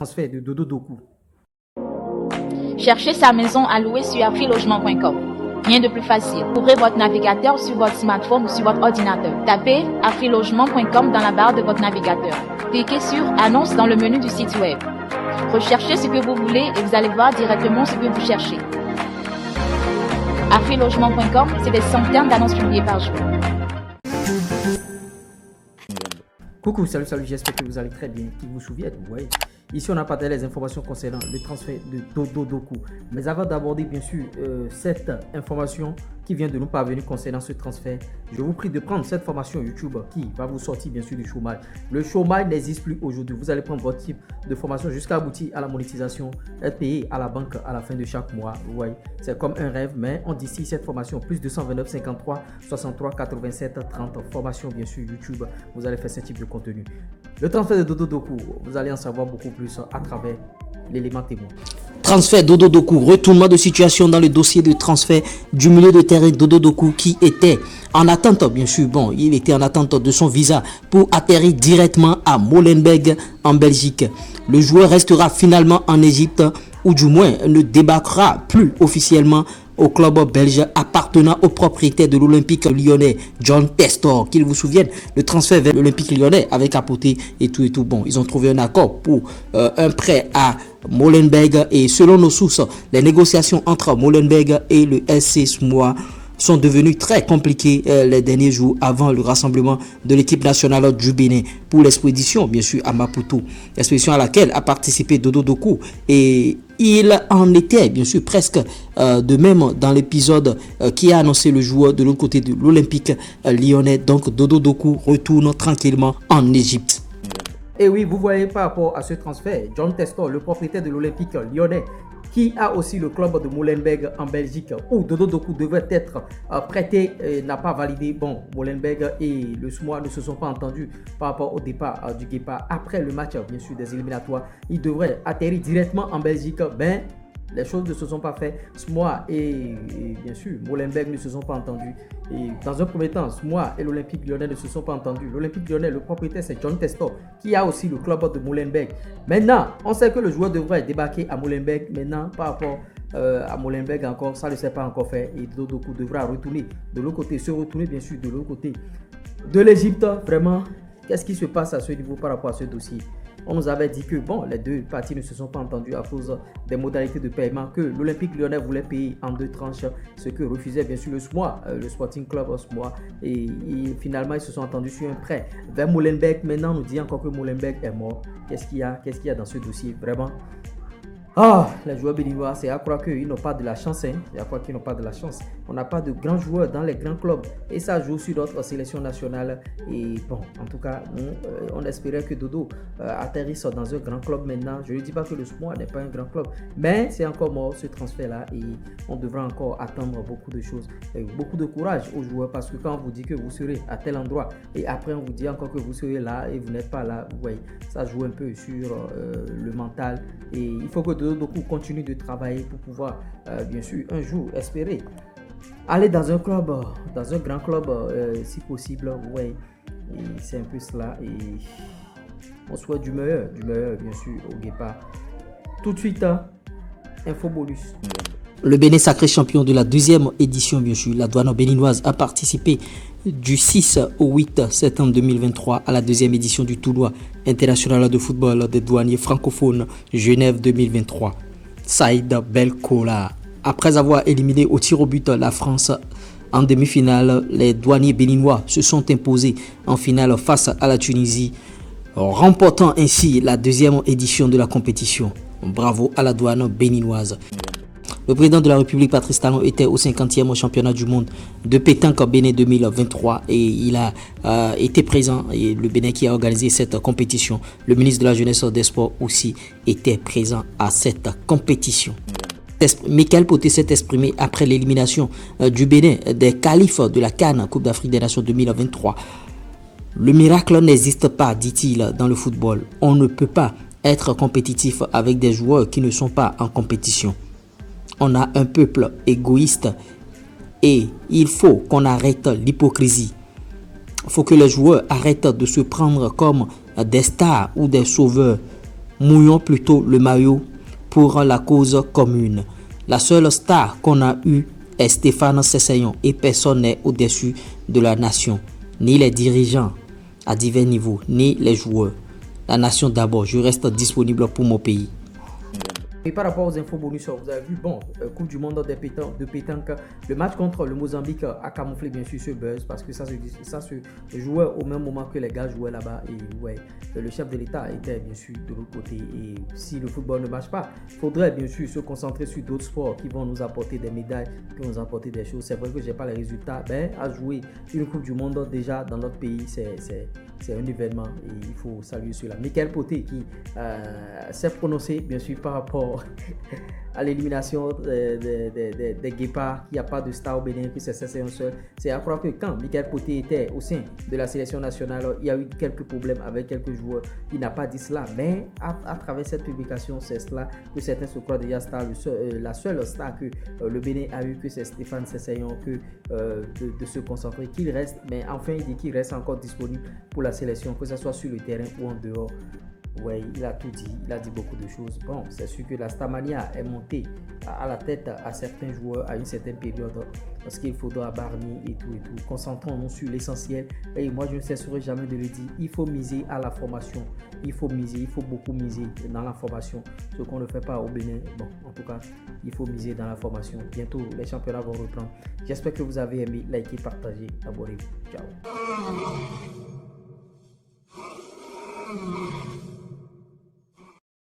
Transfert de Dodo Doku. Cherchez sa maison à louer sur afrilogement.com. Rien de plus facile. Ouvrez votre navigateur sur votre smartphone ou sur votre ordinateur. Tapez afrilogement.com dans la barre de votre navigateur. Cliquez sur Annonce dans le menu du site web. Recherchez ce que vous voulez et vous allez voir directement ce que vous cherchez. Afrilogement.com, c'est des centaines d'annonces publiées par jour. Coucou, salut, j'espère que vous allez très bien, que vous vous souvenez, vous voyez. Ici, on a partagé les informations concernant le transfert de Dodo Doku. Mais avant d'aborder, bien sûr, cette information qui vient de nous parvenir concernant ce transfert, je vous prie de prendre cette formation YouTube qui va vous sortir, bien sûr, du chômage. Le chômage n'existe plus aujourd'hui. Vous allez prendre votre type de formation jusqu'à aboutir à la monétisation, être payé à la banque à la fin de chaque mois. Vous voyez, c'est comme un rêve, mais on dit ici cette formation, plus 229 53 63 87 30. Formation, bien sûr, YouTube. Vous allez faire ce type de contenu. Le transfert de Dodo Doku, vous allez en savoir beaucoup plus à travers l'élément témoin. Transfert Dodo Doku, retournement de situation dans le dossier de transfert du milieu de terrain Dodo Doku qui était en attente, bien sûr, il était en attente de son visa pour atterrir directement à Molenbeek en Belgique. Le joueur restera finalement en Égypte ou du moins ne débarquera plus officiellement au club belge appartenant au propriétaire de l'Olympique lyonnais, John Testor. Qu'il vous souvienne, le transfert vers l'Olympique lyonnais avec apporté et tout. Bon, ils ont trouvé un accord pour un prêt à Molenbeek et selon nos sources, les négociations entre Molenbeek et le SC Smois sont devenues très compliquées les derniers jours avant le rassemblement de l'équipe nationale du Bénin pour l'expédition, bien sûr, à Maputo. L'expédition à laquelle a participé Dodo Doku et il en était, bien sûr, presque de même dans l'épisode qui a annoncé le joueur de l'autre côté de l'Olympique lyonnais. Donc, Dodo Doku retourne tranquillement en Égypte. Et oui, vous voyez par rapport à ce transfert, John Testor, le propriétaire de l'Olympique lyonnais, qui a aussi le club de Molenbeek en Belgique, où Dodo Doku devait être prêté, n'a pas validé. Bon, Molenbeek et le SMOA ne se sont pas entendus par rapport au départ du Guépa. Après le match, bien sûr, des éliminatoires, il devrait atterrir directement en Belgique. Ben, les choses ne se sont pas faites. SMOA et bien sûr, Molenbeek ne se sont pas entendus. Et dans un premier temps, SMOA et l'Olympique lyonnais ne se sont pas entendus. L'Olympique lyonnais, le propriétaire, c'est John Testor, qui a aussi le club de Molenbeek. Maintenant, on sait que le joueur devrait débarquer à Molenbeek. Maintenant, par rapport à Molenbeek encore, ça ne s'est pas encore fait. Et Dodo Doku devra retourner de l'autre côté, se retourner bien sûr de l'autre côté de l'Égypte. Vraiment, qu'est-ce qui se passe à ce niveau par rapport à ce dossier? On nous avait dit que bon, les deux parties ne se sont pas entendues à cause des modalités de paiement, que l'Olympique lyonnais voulait payer en deux tranches, ce que refusait bien sûr le SMOA, le Sporting Club SMOA. Et finalement, ils se sont entendus sur un prêt vers Molenbeek. Maintenant, on nous dit encore que Molenbeek est mort. Qu'est-ce qu'il y a dans ce dossier? Vraiment, les joueurs béninois, c'est à croire qu'ils n'ont pas de la chance. C'est à croire qu'ils n'ont pas de la chance. On n'a pas de grands joueurs dans les grands clubs. Et ça joue sur d'autres sélections nationales. Et bon, en tout cas, on espérait que Dodo atterrisse dans un grand club maintenant. Je ne dis pas que le SMOA n'est pas un grand club. Mais c'est encore mort ce transfert-là. Et on devra encore attendre beaucoup de choses. Et beaucoup de courage aux joueurs. Parce que quand on vous dit que vous serez à tel endroit. Et après, on vous dit encore que vous serez là. Et vous n'êtes pas là. Vous voyez, ça joue un peu sur le mental. Et il faut que Dodo Doku continue de travailler pour pouvoir, bien sûr, un jour espérer aller dans un club, dans un grand club, si possible. Ouais, c'est un peu cela. Et on souhaite du meilleur, bien sûr, au Guépa. Tout de suite, info bonus. Le Bénin sacré champion de la deuxième édition, bien sûr, la douane béninoise a participé du 6 au 8 septembre 2023 à la deuxième édition du tournoi international de football des douaniers francophones Genève 2023. Saïd Belkola. Après avoir éliminé au tir au but la France en demi-finale, les douaniers béninois se sont imposés en finale face à la Tunisie, remportant ainsi la deuxième édition de la compétition. Bravo à la douane béninoise. Le président de la République, Patrice Talon, était au 50e championnat du monde de pétanque Bénin 2023 et il a été présent. Et le Bénin qui a organisé cette compétition. Le ministre de la Jeunesse et des Sports aussi était présent à cette compétition. Michael Poté s'est exprimé après l'élimination du Bénin des qualifs de la CAN, Coupe d'Afrique des Nations 2023. Le miracle n'existe pas, dit-il, dans le football. On ne peut pas être compétitif avec des joueurs qui ne sont pas en compétition. On a un peuple égoïste et il faut qu'on arrête l'hypocrisie. Il faut que les joueurs arrêtent de se prendre comme des stars ou des sauveurs Mouillons plutôt le maillot pour la cause commune. La seule star qu'on a eue est Stéphane Sessegnon et personne n'est au-dessus de la nation, ni les dirigeants à divers niveaux, ni les joueurs. La nation d'abord, je reste disponible pour mon pays. Et par rapport aux infos bonus, vous avez vu, bon, Coupe du monde de pétanque, le match contre le Mozambique a camouflé bien sûr ce buzz parce que ça se jouait au même moment que les gars jouaient là-bas. Et ouais, le chef de l'État était bien sûr de l'autre côté. Et si le football ne marche pas, il faudrait bien sûr se concentrer sur d'autres sports qui vont nous apporter des médailles, qui vont nous apporter des choses. C'est vrai que je n'ai pas les résultats, mais à jouer une Coupe du monde déjà dans notre pays, c'est un événement et il faut saluer cela. Michael Poté qui s'est prononcé bien sûr par rapport à l'élimination des Guépards, qu'il n'y a pas de star au Bénin, que c'est un seul. C'est à croire que quand Michael Poté était au sein de la sélection nationale, il y a eu quelques problèmes avec quelques joueurs. Il n'a pas dit cela, mais à travers cette publication, c'est cela que certains se croient déjà star. La seule star que le Bénin a eu, que c'est Stéphane Sessegnon, que de se concentrer, qu'il reste, mais enfin il dit qu'il reste encore disponible pour la sélection, que ce soit sur le terrain ou en dehors. Ouais, il a tout dit, il a dit beaucoup de choses. Bon, c'est sûr que la Starmania est montée à la tête à certains joueurs à une certaine période parce qu'il faudra Barney et tout. Concentrons-nous sur l'essentiel. Et moi, je ne cesserai jamais de le dire, il faut miser à la formation. Il faut beaucoup miser dans la formation. Ce qu'on ne fait pas au Bénin. Bon, en tout cas, il faut miser dans la formation. Bientôt, les championnats vont reprendre. J'espère que vous avez aimé, likez, partagez, abonnez-vous. Ciao.